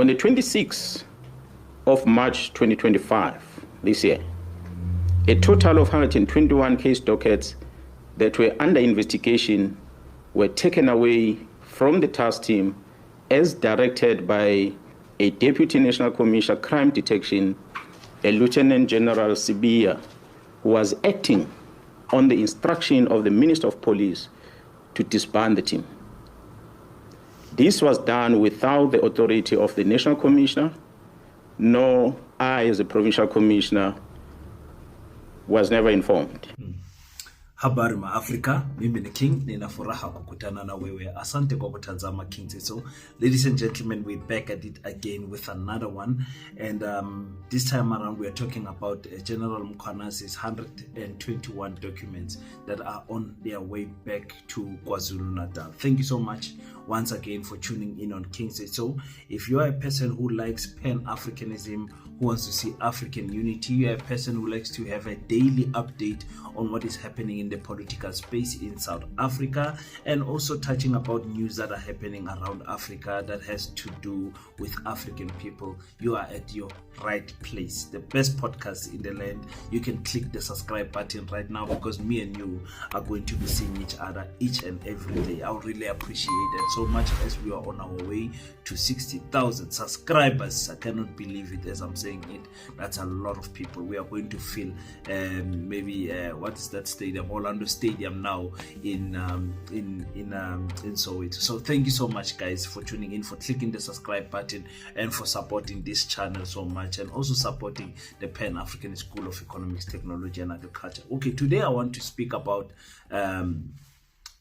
On the 26th of March 2025, this year, a total of 121 case dockets that were under investigation were taken away from the task team as directed by a Deputy National Commissioner Crime Detection, a Lieutenant General Sibiya, who was acting on the instruction of the Minister of Police to disband the team. This was done without the authority of the National Commissioner, nor I, as a Provincial Commissioner, was never informed. Habari ma Africa, mimi ni King, nina furaha kukutana na wewe. Asante kwa kutazama King. So, ladies and gentlemen, we're back at it again with another one. And this time around, we are talking about General Mkhwanazi's 121 documents that are on their way back to KwaZulu-Natal. Thank you so much once again for tuning in on King. So, if you are a person who likes Pan-Africanism, who wants to see African unity, you are a person who likes to have a daily update on what is happening in the political space in South Africa, and also touching about news that are happening around Africa that has to do with African people, you are at your right place. The best podcast in the land. You can click the subscribe button right now, because me and you are going to be seeing each other each and every day. I would really appreciate it so much as we are on our way to 60,000 subscribers. I cannot believe it as I'm saying it. That's a lot of people. We are going to fill maybe what is that stadium? Orlando Stadium now in Soweto. So thank you so much, guys, for tuning in, for clicking the subscribe button, and for supporting this channel so much, and also supporting the Pan-African School of Economics, Technology and Agriculture. Okay, today I want to speak about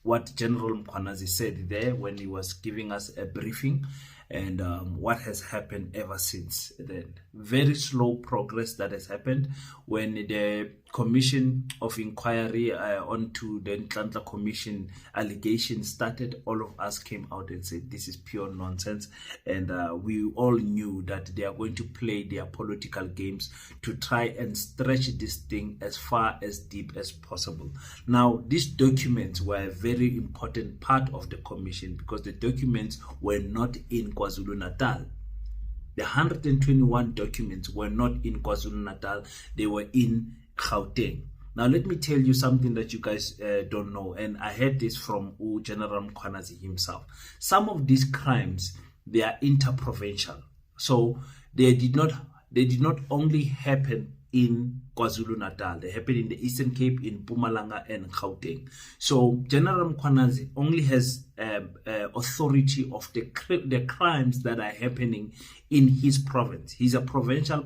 what General Mkhwanazi said there when he was giving us a briefing, and what has happened ever since then. Very slow progress that has happened. When the Commission of Inquiry onto the Nhlanhla Commission allegations started, all of us came out and said this is pure nonsense, and we all knew that they are going to play their political games to try and stretch this thing as far as deep as possible. Now, these documents were a very important part of the commission, because the documents were not in KwaZulu-Natal. The 121 documents were not in KwaZulu-Natal, they were in Gauteng. Now, let me tell you something that you guys don't know, and I heard this from General Mkhwanazi himself. Some of these crimes, they are interprovincial. So they did not only happen in KwaZulu-Natal, they happen in the Eastern Cape, in Mpumalanga and Gauteng. So General Mkhwanazi only has authority of the crimes that are happening in his province. He's a provincial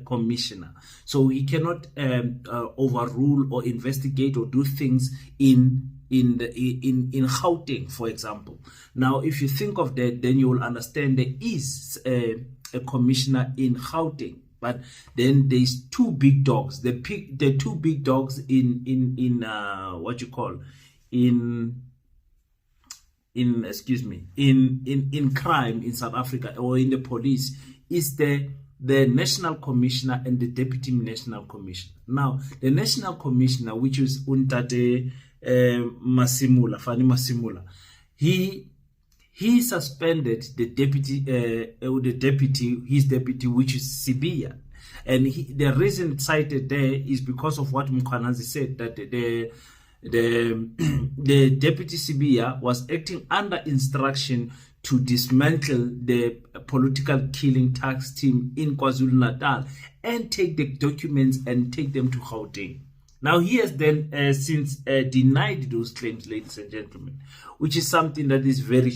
commissioner, so he cannot overrule or investigate or do things in Gauteng, for example. Now, if you think of that, then you will understand there is a commissioner in Gauteng. But then there's two big dogs. The two big dogs in what you call in crime in South Africa, or in the police, is the National Commissioner and the Deputy National Commissioner. Now, the National Commissioner, which is Untate Fani Masimula, he suspended the deputy, his deputy, which is Sibiya. And the reason cited there is because of what Mkhwanazi said, that the deputy Sibiya was acting under instruction to dismantle the political killing tax team in KwaZulu-Natal and take the documents and take them to Gauteng. Now, he has then since denied those claims, ladies and gentlemen, which is something that is very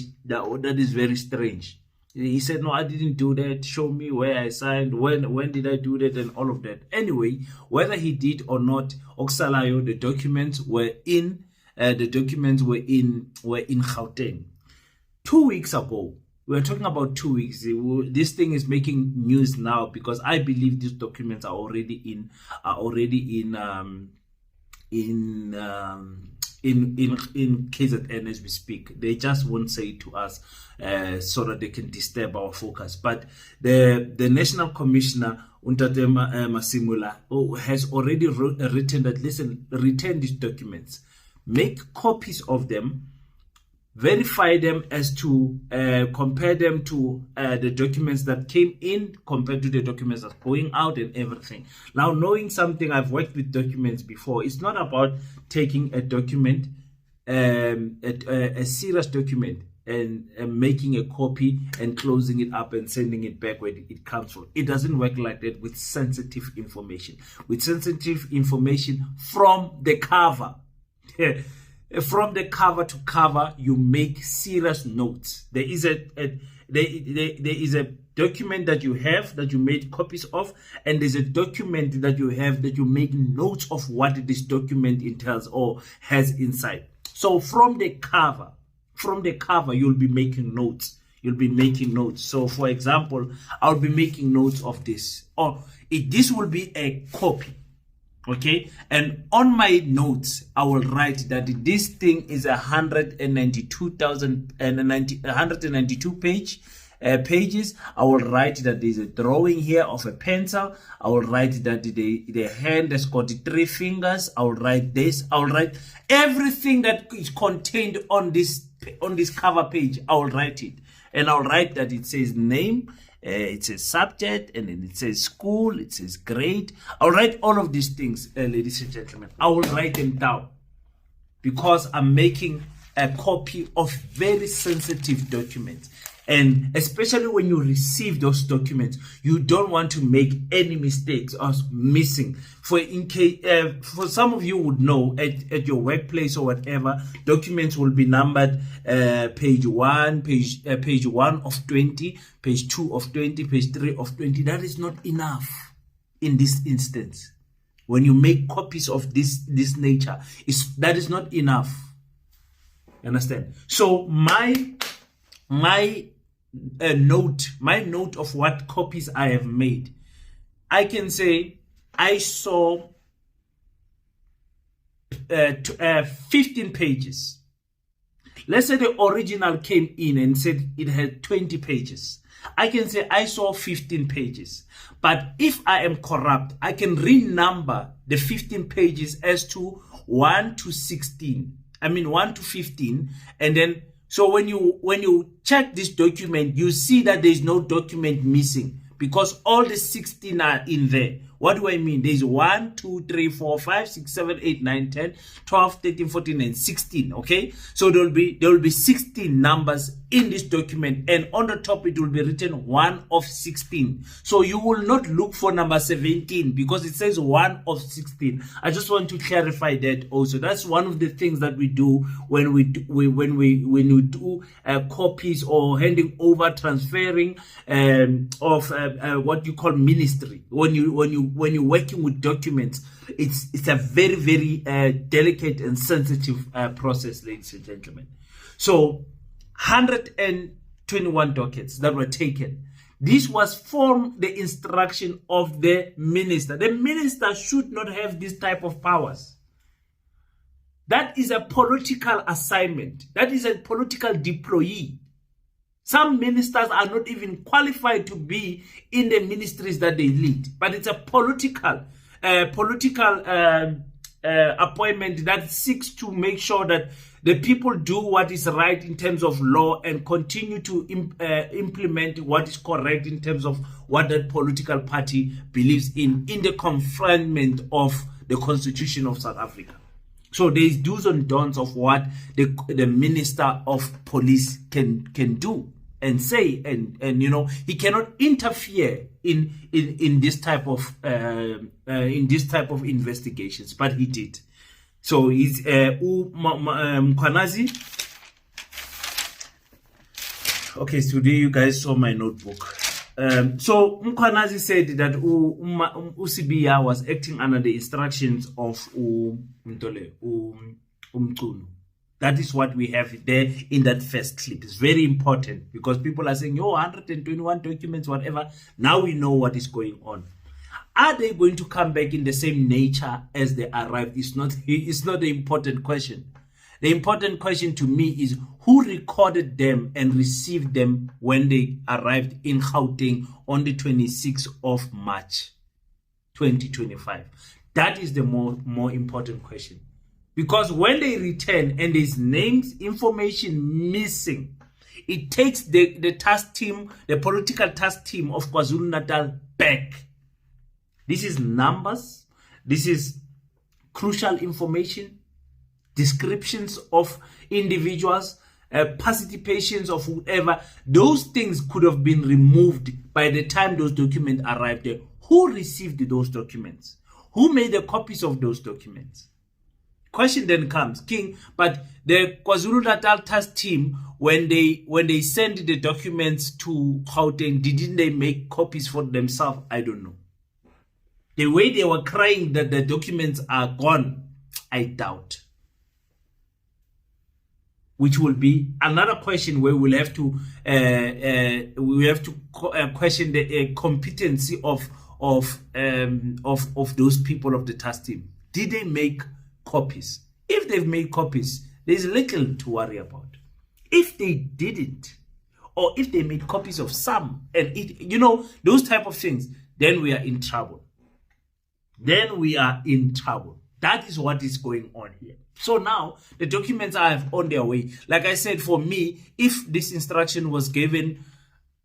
strange. He said, no, I didn't do that. Show me where I signed. When did I do that? And all of that. Anyway, whether he did or not, Oksalayo, the documents were in Gauteng. 2 weeks ago, we're talking about 2 weeks. This thing is making news now, because I believe these documents are already in KZN as we speak. They just won't say it to us so that they can disturb our focus. But the National Commissioner Untate Masimula has already written that, listen, return these documents, make copies of them, verify them as to compare them to the documents that came in compared to the documents that's going out and everything. Now, knowing something, I've worked with documents before. It's not about taking a document, a serious document, and making a copy and closing it up and sending it back where it comes from. It doesn't work like that with sensitive information. With sensitive information from the cover. From the cover to cover, you make serious notes. There is a document that you have that you made copies of, and there's a document that you have that you make notes of what this document entails or has inside. So from the cover, you'll be making notes. So for example, I'll be making notes of this, or this will be a copy. Okay, and on my notes, I will write that this thing is 192 pages. I will write that there's a drawing here of a pencil. I will write that the hand has got 3 fingers. I will write this. I will write everything that is contained on this cover page. I will write it, and I'll write that it says name. It says subject, and then it says school, it says grade. I'll write all of these things, ladies and gentlemen. I will write them down because I'm making a copy of very sensitive documents. And especially when you receive those documents, you don't want to make any mistakes or missing. For some of you would know at your workplace or whatever, documents will be numbered page 1 of 20, page 2 of 20, page 3 of 20. That is not enough in this instance. When you make copies of this nature, that is not enough. You understand? So my note of what copies I have made, I can say I saw 15 pages. Let's say the original came in and said it had 20 pages. I can say I saw 15 pages. But if I am corrupt, I can renumber the 15 pages as to 1 to 16. I mean 1 to 15, and then so when you check this document, you see that there is no document missing because all the 16 are in there. What do I mean? There's 1, 2, 3, 4, 5, 6, 7, 8, 9, 10, 12, 13, 14, and 16. Okay, so there will be 16 numbers in this document, and on the top it will be written 1 of 16. So you will not look for number 17 because it says 1 of 16. I just want to clarify that also. That's one of the things that we do when we do copies or handing over, transferring of what you call ministry. When you're working with documents, it's a very, very delicate and sensitive process, ladies and gentlemen. So 121 dockets that were taken. This was from the instruction of the minister. The minister should not have this type of powers. That is a political assignment. That is a political deployee. Some ministers are not even qualified to be in the ministries that they lead, but it's a political appointment that seeks to make sure that the people do what is right in terms of law and continue to implement what is correct in terms of what that political party believes in the confinement of the Constitution of South Africa. So there is do's and don'ts of what the Minister of Police can do and say, and he cannot interfere in this type of investigations, but he did. So he's Mkhwanazi. Okay, so today you guys saw my notebook. So Mkhwanazi said that Usibia was acting under the instructions of Umculo. That is what we have there in that first clip. It's very important because people are saying, 121 documents, whatever. Now we know what is going on. Are they going to come back in the same nature as they arrived? It's not the important question. The important question to me is who recorded them and received them when they arrived in Gauteng on the 26th of March, 2025. That is the more important question. Because when they return and there's names, information missing, it takes the task team, the political task team of KwaZulu-Natal back. This is numbers. This is crucial information, descriptions of individuals, participations of whoever. Those things could have been removed by the time those documents arrived there. Who received those documents? Who made the copies of those documents? Question then comes, King, but the KwaZulu-Natal task team, when they send the documents to Gauteng, didn't they make copies for themselves? I don't know. The way they were crying that the documents are gone, I doubt. Which will be another question where we'll have to question the competency of those people of the task team. Did they make copies? If they've made copies, there's little to worry about. If they didn't, or if they made copies of some, and those type of things, then we are in trouble. Then we are in trouble. That is what is going on here. So now the documents are on their way. Like I said, for me, if this instruction was given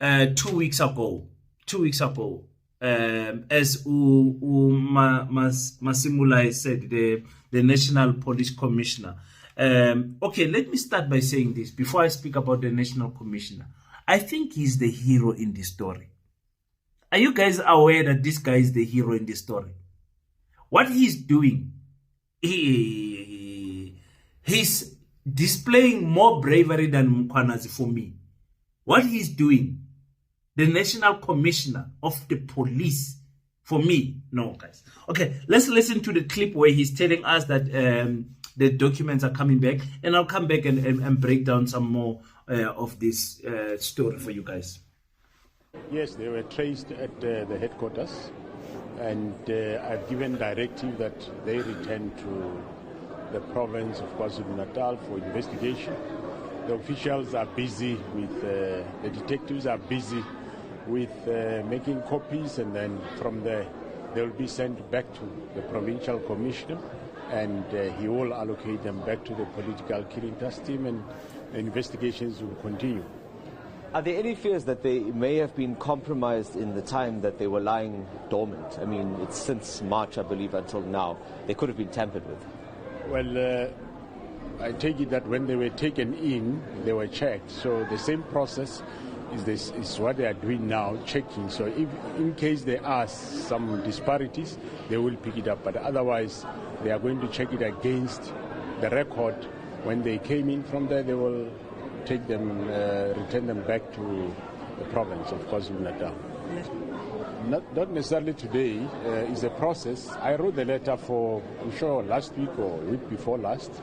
2 weeks ago, as Masimula said, the National Police Commissioner. Okay, let me start by saying this before I speak about the National Commissioner. I think he's the hero in this story. Are you guys aware that this guy is the hero in this story? What he's doing, he's displaying more bravery than Mkhwanazi for me. What he's doing, the National Commissioner of the Police, for me, no, guys. Okay, let's listen to the clip where he's telling us that the documents are coming back, and I'll come back and break down some more of this story for you guys. Yes, they were traced at the headquarters, and I've given directive that they return to the province of KwaZulu-Natal for investigation. The officials are busy with, the detectives are busy with making copies, and then from there they will be sent back to the provincial commissioner, and he will allocate them back to the political killing task team, and the investigations will continue. Are there any fears that they may have been compromised in the time that they were lying dormant? I mean, it's since March, I believe, until now. They could have been tampered with. Well, I take it that when they were taken in, they were checked. So the same process is what they are doing now, checking. So if in case there are some disparities, they will pick it up. But otherwise, they are going to check it against the record. When they came in from there, they will take them, return them back to the province of KwaZulu-Natal. Not necessarily today. It's a process. I wrote the letter for, I'm sure, last week or week before last,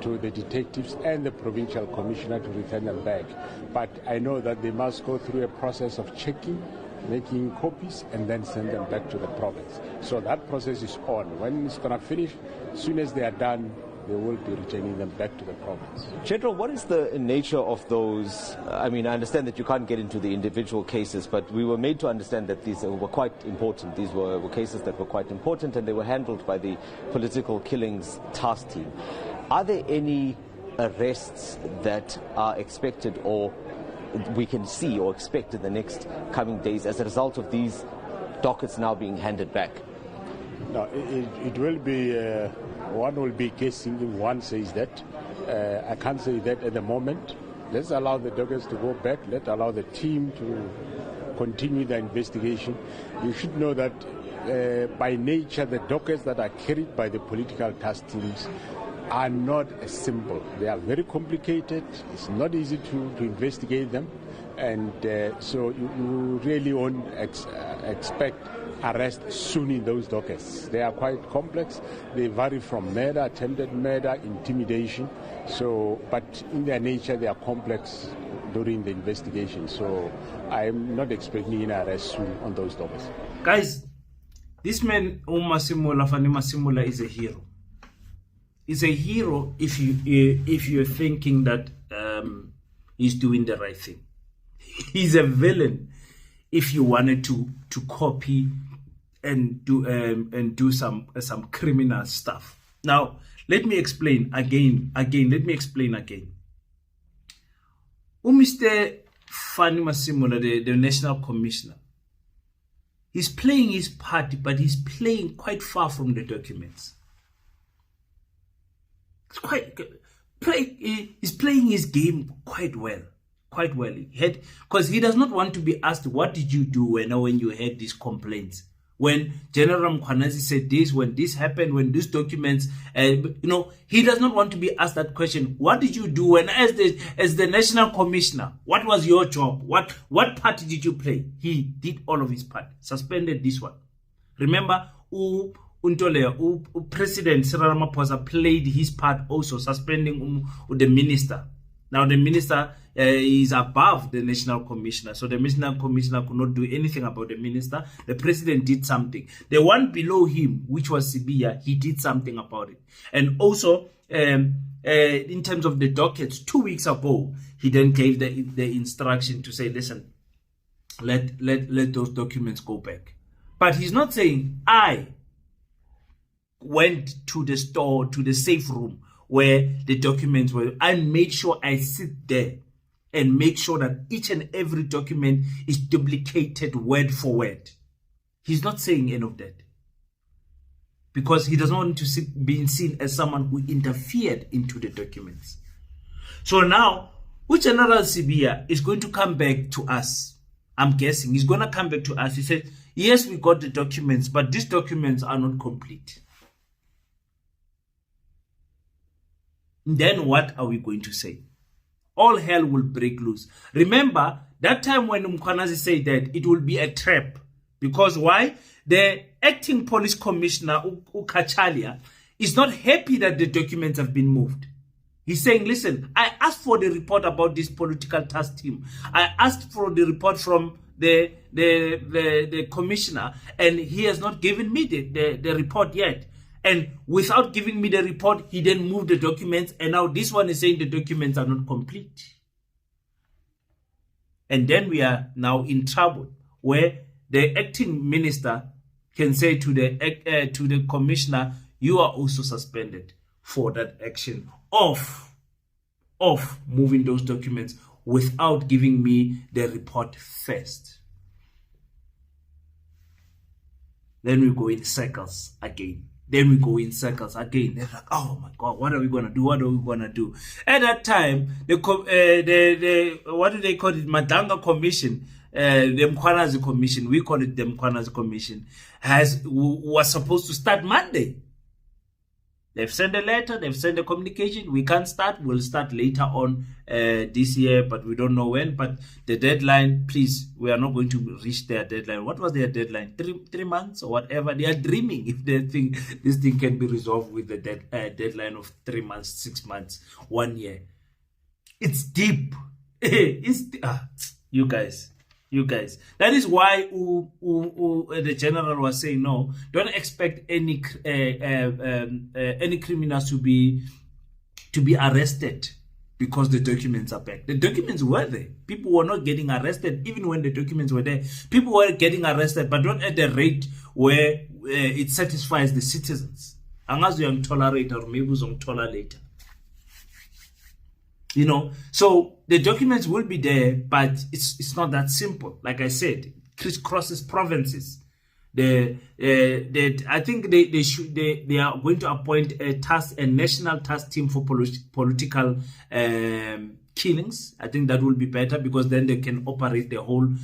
to the detectives and the provincial commissioner to return them back. But I know that they must go through a process of checking, making copies, and then send them back to the province. So that process is on. When it's going to finish, as soon as they are done, they will be returning them back to the province. General, what is the nature of those? I mean, I understand that you can't get into the individual cases, but we were made to understand that these were quite important. These were cases that were quite important, and they were handled by the political killings task team. Are there any arrests that are expected, or we can see or expect in the next coming days as a result of these dockets now being handed back? No, it will be, one will be guessing if one says that. I can't say that at the moment. Let's allow the dockets to go back. Let's allow the team to continue the investigation. You should know that by nature, the dockets that are carried by the political task teams are not simple. They are very complicated. It's not easy to investigate them. And so you really won't expect arrest soon in those dockets. They are quite complex. They vary from murder, attempted murder, intimidation. So, but in their nature, they are complex during the investigation. So I'm not expecting an arrest soon on those dockets. Guys, this man, Masimula, Fani Masimula, is a hero. He's a hero if you're thinking that he's doing the right thing. He's a villain if you wanted to copy and do some criminal stuff. Now, let me explain again. Let me explain again. Mr. Fanny Massimo, the National Commissioner, he's playing his part, but he's playing quite far from the documents. He's playing his game quite well. Because he does not want to be asked, what did you do when you had these complaints? When General Mkhwanazi said this, when this happened, when these documents, he does not want to be asked that question. What did you do when, as the National Commissioner, what was your job? What part did you play? He did all of his part. Suspended this one. Remember, President Cyril Ramaphosa played his part also, suspending the minister. Now the minister is above the National Commissioner. So the National Commissioner could not do anything about the minister. The president did something. The one below him, which was Sibiya, he did something about it. And also, in terms of the dockets, 2 weeks ago, he then gave the instruction to say, listen, let those documents go back. But he's not saying, I went to the store, to the safe room where the documents were. I made sure I sit there and make sure that each and every document is duplicated word for word. He's not saying any of that, because he doesn't want to be seen as someone who interfered into the documents. So now, General Sibiya is going to come back to us. I'm guessing he's going to come back to us. He said, yes, we got the documents, but these documents are not complete. Then what are we going to say? All hell will break loose. Remember that time when Mkhwanazi said that it will be a trap. Because why? The acting police commissioner, Nhlanhla, is not happy that the documents have been moved. He's saying, listen, I asked for the report about this political task team. I asked for the report from the commissioner, and he has not given me the report yet. And without giving me the report, he then moved the documents. And now this one is saying the documents are not complete. And then we are now in trouble, where the acting minister can say to the commissioner, you are also suspended for that action of moving those documents without giving me the report first. Then we go in circles again. They're like, oh my God, what are we gonna do? At that time, the what do they call it? Madanga Commission, the Mkhwanazi Commission. We call it the Mkhwanazi Commission. Was supposed to start Monday. They've sent a letter, they've sent a communication. We can't start, we'll start later on this year, but we don't know when. But the deadline, please, we are not going to reach their deadline. What was their deadline? 3 months or whatever? They are dreaming if they think this thing can be resolved with the deadline of 3 months, 6 months, 1 year. It's deep. You guys. That is why the general was saying, no, don't expect any criminals to be arrested because the documents are back. The documents were there. People were not getting arrested even when the documents were there. People were getting arrested, but not at the rate where it satisfies the citizens. Unless you tolerate or maybe you tolerate later. So the documents will be there, but it's not that simple. Like I said, it crisscrosses provinces. I think they are going to appoint a national task team for political killings. I think that will be better, because then they can operate the whole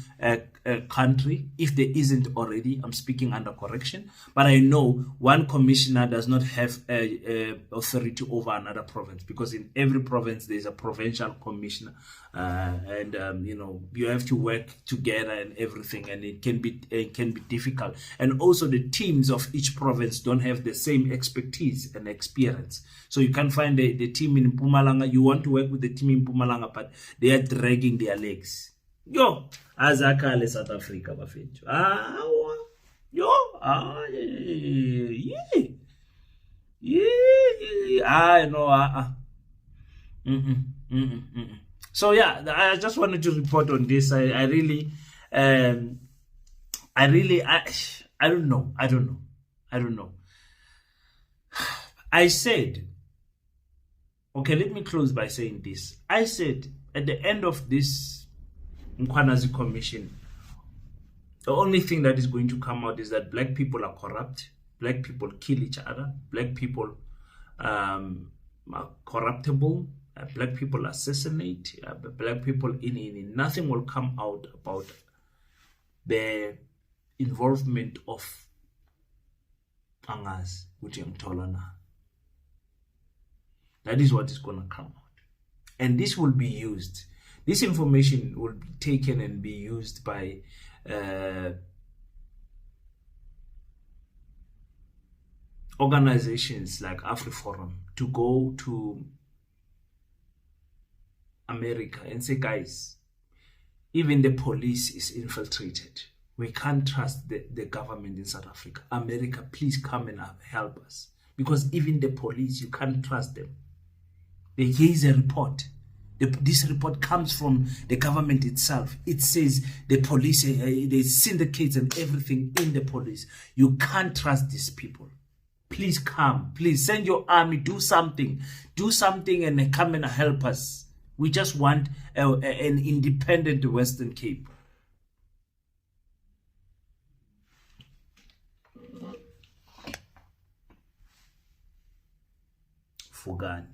country if there isn't already. I'm speaking under correction, but I know one commissioner does not have authority over another province, because in every province there is a provincial commissioner, and you have to work together and everything, and it can be difficult. And also the teams of each province don't have the same expertise and experience. So you can't find the team in Mpumalanga. You want to work with the team in Mpumalanga, but they are dragging their legs. Yo, azakale South Africa bafethu. I know. So yeah, I just wanted to report on this. I don't know. I said Okay, let me close by saying this. I said at the end of this Mkhwanazi commission, the only thing that is going to come out is that black people are corrupt, black people kill each other, black people are corruptible, black people assassinate, black people in nothing will come out about the involvement of Angas with Nhlanhla. That is what is going to come out. And this will be used. This information will be taken and be used by organizations like AfriForum to go to America and say, guys, even the police is infiltrated. We can't trust the government in South Africa. America, please come and help us. Because even the police, you can't trust them. There is a report. This report comes from the government itself. It says the police, the syndicates and everything in the police. You can't trust these people. Please come. Please send your army. Do something. Do something and come and help us. We just want an independent Western Cape. Fugani.